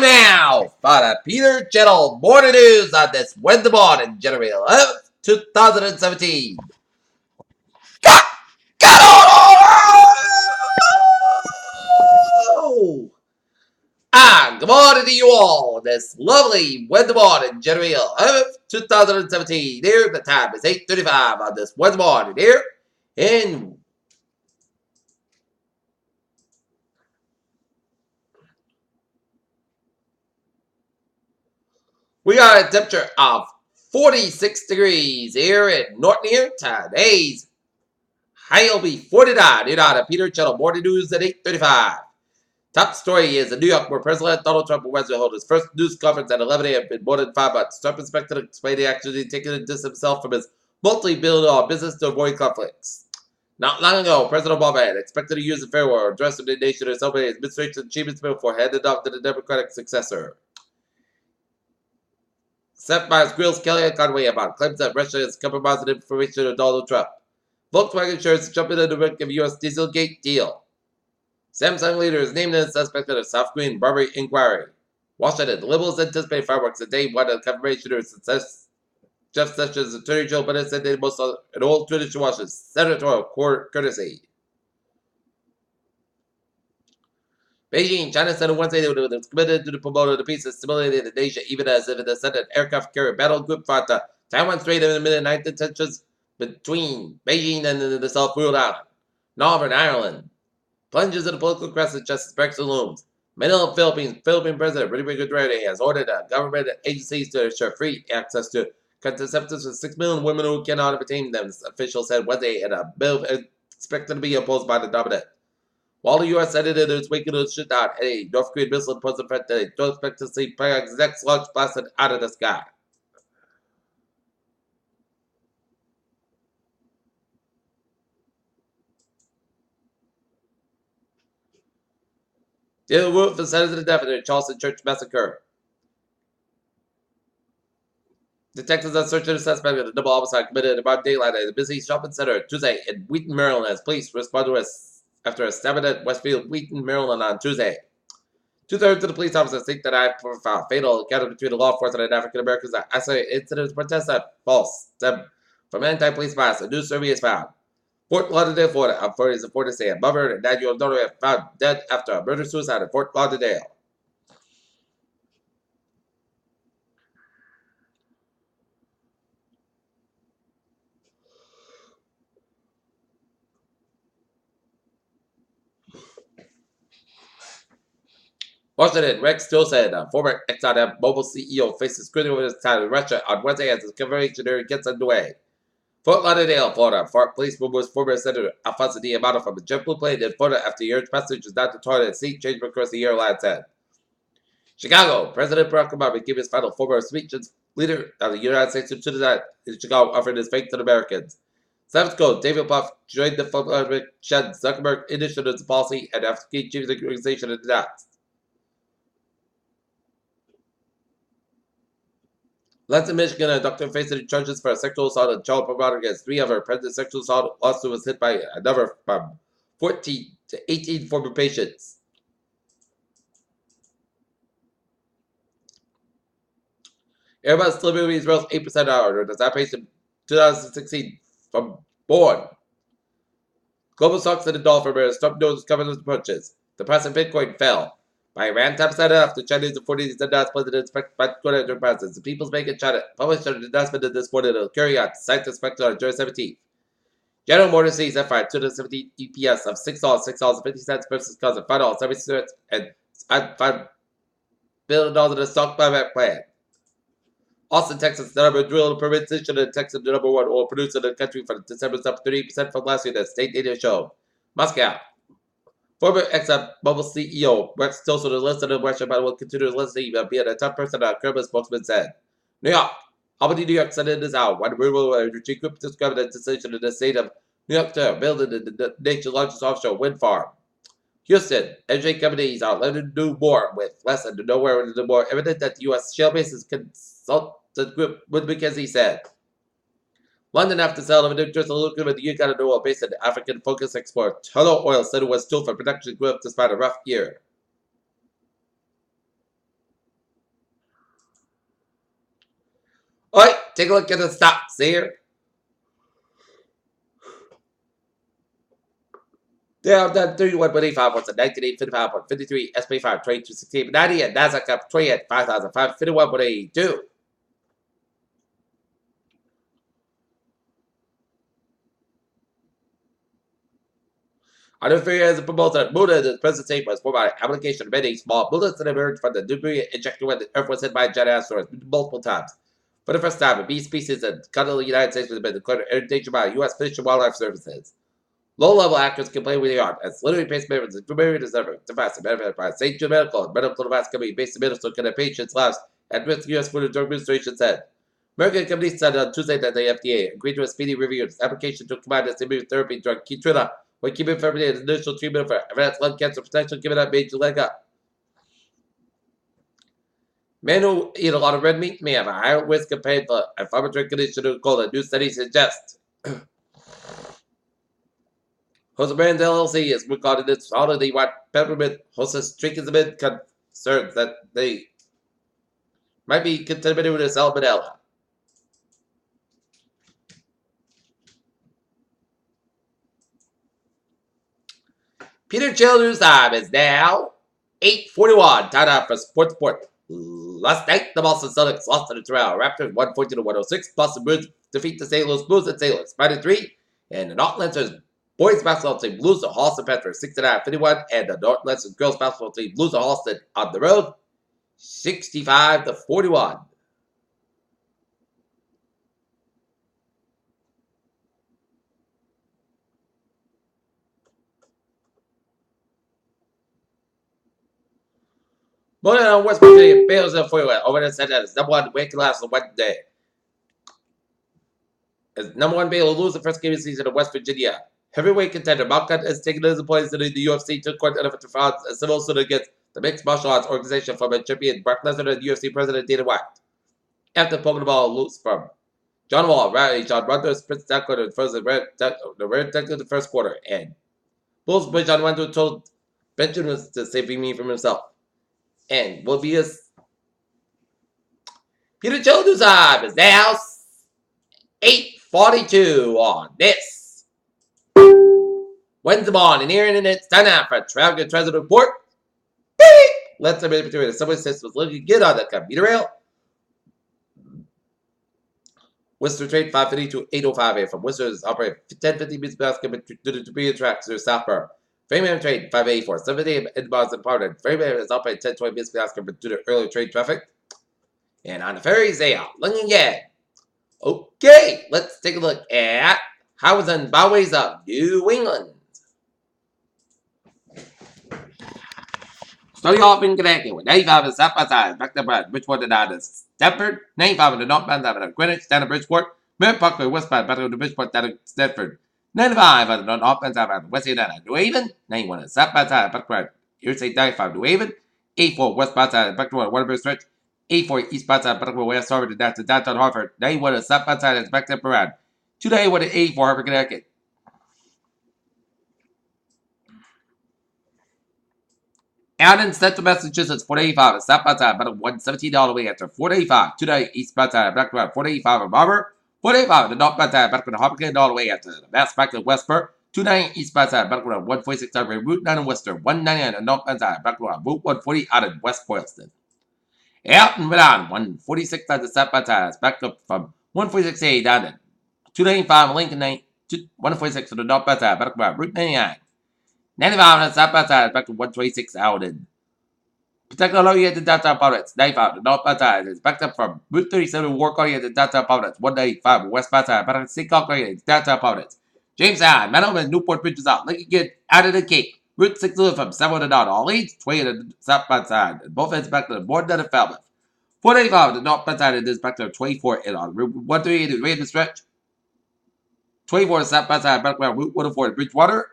Time now for the Peter Channel morning news on this Wednesday morning, January 11th, 2017. Got on! Good morning to you all. This lovely Wednesday morning, January 11th, 2017. Here, the time is 8:35 on this Wednesday morning here in we got a temperature of 46 degrees here in Norton here. Today's high will be 49. Here on the Peter Channel morning news at 8:35. Top story is in New York, where President Donald Trump will Wednesday hold his first news conference at 11 a.m. in more than 5 months. Trump expected to explain the actions he's taken to distance himself from his multi-billion-dollar business to avoid conflicts. Not long ago, President Obama had expected to use the farewell address of the nation to celebrate his administration's achievements before handing off to the Democratic successor. Except by his grills Kellyanne Conway about claims that Russia has compromised information of Donald Trump. Volkswagen insurance jumping into the wreck of U.S. Dieselgate deal. Samsung leader is named as suspect in a South Korean bribery inquiry. Washington, the liberals anticipate fireworks the day one of confirmation of success. Jeff Sessions, Attorney General Bennett said they most an old tradition Washington senatorial courtesy. Beijing, China said on Wednesday that it was committed to the promotion of the peace and stability of the nation, even as if it sent an aircraft carrier battle group fought the Taiwan Strait in the mid-19th tensions between Beijing and the South Rhode Island. Northern Ireland plunges into political crisis just as Brexit looms. Manila, Philippines. Philippine President Rodrigo Duterte has ordered government agencies to ensure free access to contraceptives for 6 million women who cannot obtain them, officials said Wednesday in a bill expected to be opposed by the dominant. While the U.S. edited its wake to shoot down a North Korean missile posed threat that they don't expect to see Pyongyang's next launch blasted out of the sky. The roof is sentenced to death in the Charleston Church massacre. Detectives are searching a suspect in a double homicide committed in broad daylight at a busy shopping center Tuesday in Wheaton, Maryland, as police responded after a stabbing at Westfield, Wheaton, Maryland on Tuesday. 2/3 of the police officers think that I found fatal encounter between the law enforcement and African Americans that isolated incidents protests that false stem from anti-police bias. A new survey is found. Fort Lauderdale, Florida, authorities report to say a mother and 9-year-old daughter have found dead after a murder-suicide in Fort Lauderdale. Washington, Rex Tillerson, former Exxon Mobil CEO, faces scrutiny over his time in Russia on Wednesday as his conviction hearing gets underway. Fort Lauderdale, Florida, police removed former Senator Alfonso D'Amato from a JetBlue plane in Florida after he urged passengers not to toilet and seat change across the airline said. Chicago, President Barack Obama gave his final former speech as leader of the United States in Chicago, offering his faith to the Americans. San Francisco, David Puff joined the Zuckerberg initiatives policy and African chief of the organization and announced. Lansing, Michigan, a doctor facing charges for a sexual assault and child promoter against 3 of her pregnant sexual assault lawsuit was hit by another from 14 to 18 former patients. Airbus deliveries rose 8% hour as that pace in 2016 from born. Global stocks in the dollar for Trump knows government approaches. The price of Bitcoin fell by around 10% after Chinese authorities announced President Bitcoin enterprises. The People's Bank of China published an announcement this morning to carry out site inspector on July 17th. General Motors sees FI 217 EPS of $6.50 versus cost of $5.70 and $5 billion in the stock buyback plan. Austin, Texas, the number drill permit position in Texas, the number 1 oil producer in the country for December is up 30% from last year, the state data show. Moscow. Former Mobil CEO Rex Tillerson is listed in Russia but will continue to listing being a top person on Kremlin spokesman said. New York. Albany, New York Senate is out. One renewable energy group described a decision in the state of New York to build the nation's largest offshore wind farm. Houston. Energy companies are letting to do more with less and nowhere to do more evident that the U.S. shale bases consult the group with McKinsey said. London, after sale of an interest in lucrative in the Yukon and oil based on African focus export, Tullow Oil said it was still for production growth despite a rough year. Alright, take a look at the stocks here. Down 31.85 points at 19,855.53, SP 5 22.68.90, and Nasdaq up 20 at 5,551.82. Under three as a promoter, Muda, the presentation was for my application of many small bullets that emerged from the debris ejected when the Earth was hit by jet asteroids multiple times. For the first time, a bee species in continental United States has been declared endangered by U.S. Fish and Wildlife Services. Low-level actors can play with the art, as literary pacemakers and familiar as ever, device and benefit by St. Jude Medical and medical device company based in Minnesota and patients' lives at risk U.S. Food and Drug Administration said. American companies said on Tuesday that the FDA agreed to a speedy review of its application to combine its immunotherapy drug Keytruda with chemotherapy as initial treatment for advanced lung cancer potential, given that major leg up. Men who eat a lot of red meat may have a higher risk of pain for inflammatory condition called a new study suggests. Jose Brands LLC is regarded its holiday white peppermint hostess drinking amid concerns that they might be contaminated with salmonella. Peter Children's time is now 8:41. Time out for Sports Report. Last night, the Boston Celtics lost to the Toronto Raptors 114-106. Boston Bruins defeat the St. Louis Blues at St. Louis 5-3. And the North Lancers boys basketball team lose to Halston Panthers 69-51. And the North Lancers girls basketball team lose to Halston on the road 65-41. Moving on, West Virginia fails in 41 over the set as number one weight class on Wednesday. As number one Baylor lose the first game of the season in West Virginia. Heavyweight contender Malcolm is taking his place in the UFC to court for France a civil suit against the mixed martial arts organization from a champion Brock Lesnar and UFC president Dana White. After poking the ball loose from John Wall, John Ronda sprints down court and throws the red tackle in the first quarter, and Bulls bridge on Ronda told Benjamin to save me from himself. And will be his Peter Children's time is now 8:42 on this Wednesday morning here, and it's time now for Travel Transit Report. Let's have a between the subway system was looking good on the commuter rail. Worcester train 550 to 805 a from Worcester is operating 1050 minutes basket due to debris tracks through Southborough. Framingham train 584, 7 a.m. inbound and Parliament. Framingham is operating 1020 minutes basket due to early train traffic. And on the ferries, they are looking again. Okay, let's take a look at highways and byways of New England. Starting off in Connecticut with 95 and South by Side, back to Bridgeport and down to Stamford, 95 and the northbound down to Greenwich, down to Bridgeport, Merritt Parkway westbound, back to Bridgeport, down to Stamford, 95 on the northbound side of West End New Haven, 91 and South by Side, back to Interstate 95 New Haven, 84 westbound side, back to Waterbury Stretch, 84 eastbound side, back to West Harvard, down to downtown Hartford, 91 and South by Side is back to Parade, 291 and 84 Harvard, Connecticut. Out in Central Massachusetts, 485 and South by Side, about 117 all the way after 485. Today, East by Side, back to 485 in Barber, 485 and North by Side, back to Hopkins all the way after the Mass back to Westport, 290 East by Side, back to 146 over Route 9 in Worcester, 199 and North by Side, back to Route 140 out in West Boylston. Out in Milan, 146 out to South by Side, back up from 146A down to 295 Lincoln 146 to the North by Side, back to Route 99. 95 on South by Side, back to 126 out in Pawtucket at the downtown Providence. 95 the North by Side is backed up from Route 37 War County at the downtown Providence. 195 West by Side, back to St. County at the downtown Providence. James Island, Manhattan and Newport Bridges out. Lincoln get out of the Cape. Route 6 from 7 to down. All leads 20 to the South by Side. Both ends back to the border of Falmouth. 485 the North by Side, it is back to 24 and on Route 138 is ready to stretch. 24 South by Side, back to Route 104 Bridgewater.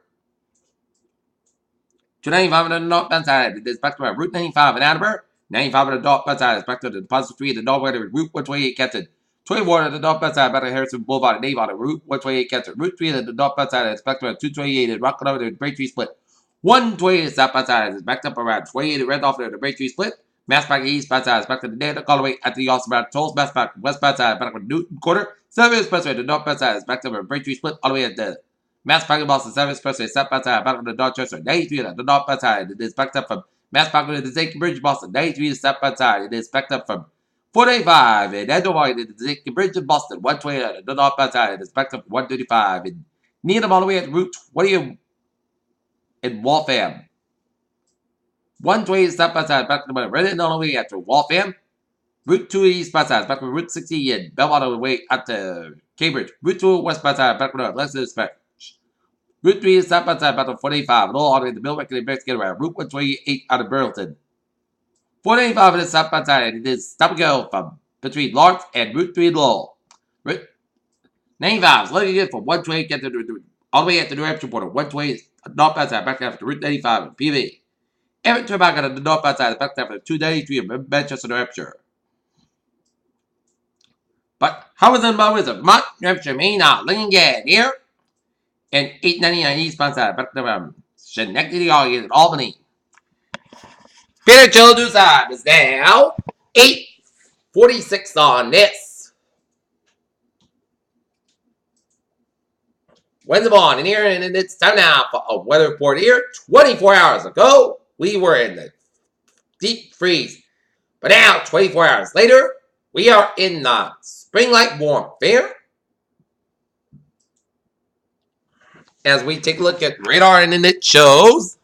295 on the northbound side, it is back to Route 95 in Attleboro. 95 on the northbound side is back to the Depository in the northwest of Route 128 Kenton. 21 on the northbound side, back to Harrison Boulevard and Nave on Route 128 Kenton. Route 3 on the northbound side is back to 228 in Rockland over the Braintree Split. 128 southbound side is backed up around 28 in Randolph near the Braintree Split. Mass back east, bad side, back to the data, all the way at the Austin Brown Tolls, mass back west, bad side, back with Newton quarter, 7 expressway, the north bad side, back to the Braintree split, all the way at the Mass back in Boston, 7 expressway, set bad side, back with the Dorchester, 93 at the north bad side, it is backed up from Mass back with the Zake Bridge, Boston, 93 set bad side, it is backed up from 485 in Edelweiss, it is Zake Bridge in Boston, 120 at the north bad side, it is backed up from 135 in Needham, all the way at Route 20 in Waltham. 120 step by side back to the Reddit all the way at Waltham. Route 2 east by side back to Route 60 in Belmont all the way at Cambridge. Route 2 west by side back to Leicester Spec. Route 3 step by side back to 45 and all the way to the Mill Record Mexican around Route 128 out of Burlington. 485 is step by side and it is stop and go from between Lawrence and Route 3 Lowell. Route 95 is looking good from 128 get to all the way at the New Hampshire border. 120 north by side back after Route 95 in PV. Everett turn back on the north side, back there for 293 of Manchester, New Hampshire. But how is it about with Vermont, New Hampshire, Maine, Lincoln, here? And 899 eastbound side, back to Schenectady, Albany. Peter Children's side is now 8:46 on this. Wednesday morning here, and it's time now for a weather report here. 24 hours ago, we were in the deep freeze. But now, 24 hours later, we are in the spring-like warm fair. As we take a look at radar, and it shows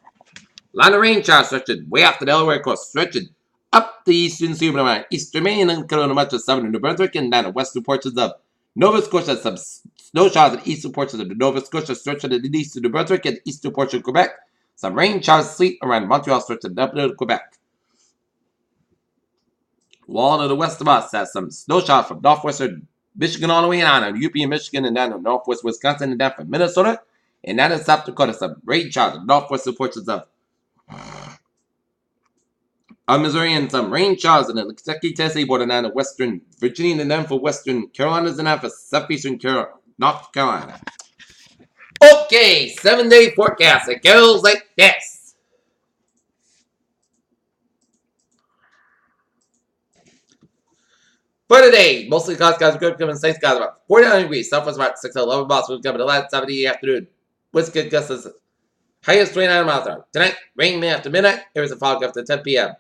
line of rain showers stretching way off the Delaware coast, stretching up the eastern seaboard around eastern Maine and Carolina, much of southern New Brunswick, and down the western portions of Nova Scotia. Some snow showers in the eastern portions of Nova Scotia, stretching to the eastern New Brunswick and eastern portion of Quebec. Some rain showers, sleet around Montreal, stretching up to Quebec. Wall to the west of us has some snow showers from northwestern Michigan all the way down to UP in Michigan and down to northwest Wisconsin and down from Minnesota. And down in South Dakota, some rain showers in northwestern portions of Missouri and some rain showers in the Kentucky, Tennessee border down to western Virginia and then for western Carolinas and down for southeastern North Carolina. Okay, 7-day forecast. It goes like this. For today, mostly clouds, skies are good, coming safe skies about 49 degrees. Southwest about 6 to 11 miles. We'll come to the last 7 in the afternoon. Winds good gusts highest 29 miles an hour. Tonight, rain after midnight. Areas of fog after 10 p.m.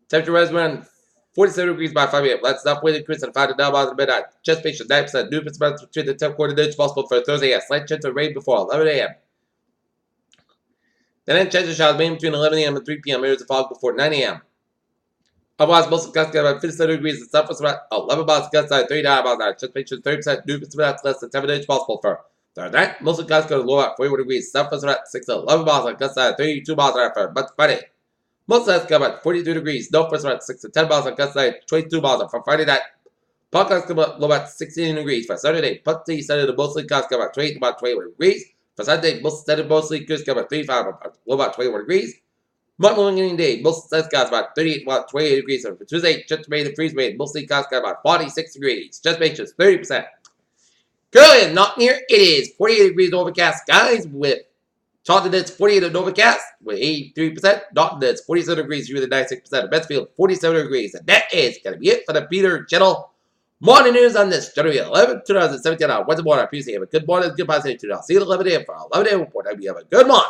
Temperature rise around 47 degrees by 5 a.m. Let's stop wind increase at 5 to 9 miles at midnight. Chest patient 9%. New percent between the 10 quarter inch possible for Thursday. A slight chance of rain before 11 a.m. Then chance of showers mainly between 11 a.m. and 3 p.m. Areas of fog before 9 a.m. Otherwise, most of the gusts get about 57 degrees. The southwest about 11 miles gust side, 39 miles an hour. Chest patient 30%. New percent less than 7 inch possible for Thursday night. Most of the gusts go to low at 41 degrees. Southwest about 6 to 11 miles on gust side, 32 miles an hour for Monday, Friday. Most of us come at 42 degrees. Northwest about 6 to 10 miles on gust side, 22 miles for Friday night. Podcast come at low at 16 degrees for Saturday. Putty Saturday, mostly gusts come at 20 to about 21 degrees. For Sunday, mostly gusts come at 35 low about 21 degrees. Monday day, most gusts about 38 about 28 degrees. For Tuesday, just made the freeze rate, mostly gusts about 46 degrees. Just make just 30%. Currently, and not near, it is 48 degrees overcast skies with Charlton, it's 48 and overcast with 83%. Dalton, it's 47 degrees with 96%. Of Mansfield, 47 degrees. And that is going to be it for the Peter Channel morning news on this January 11th, 2017. Wednesday morning. I appreciate it. Have a good morning. Good positive. I'll see you at 11 a.m. for 11 a.m. report. I hope you have a good morning.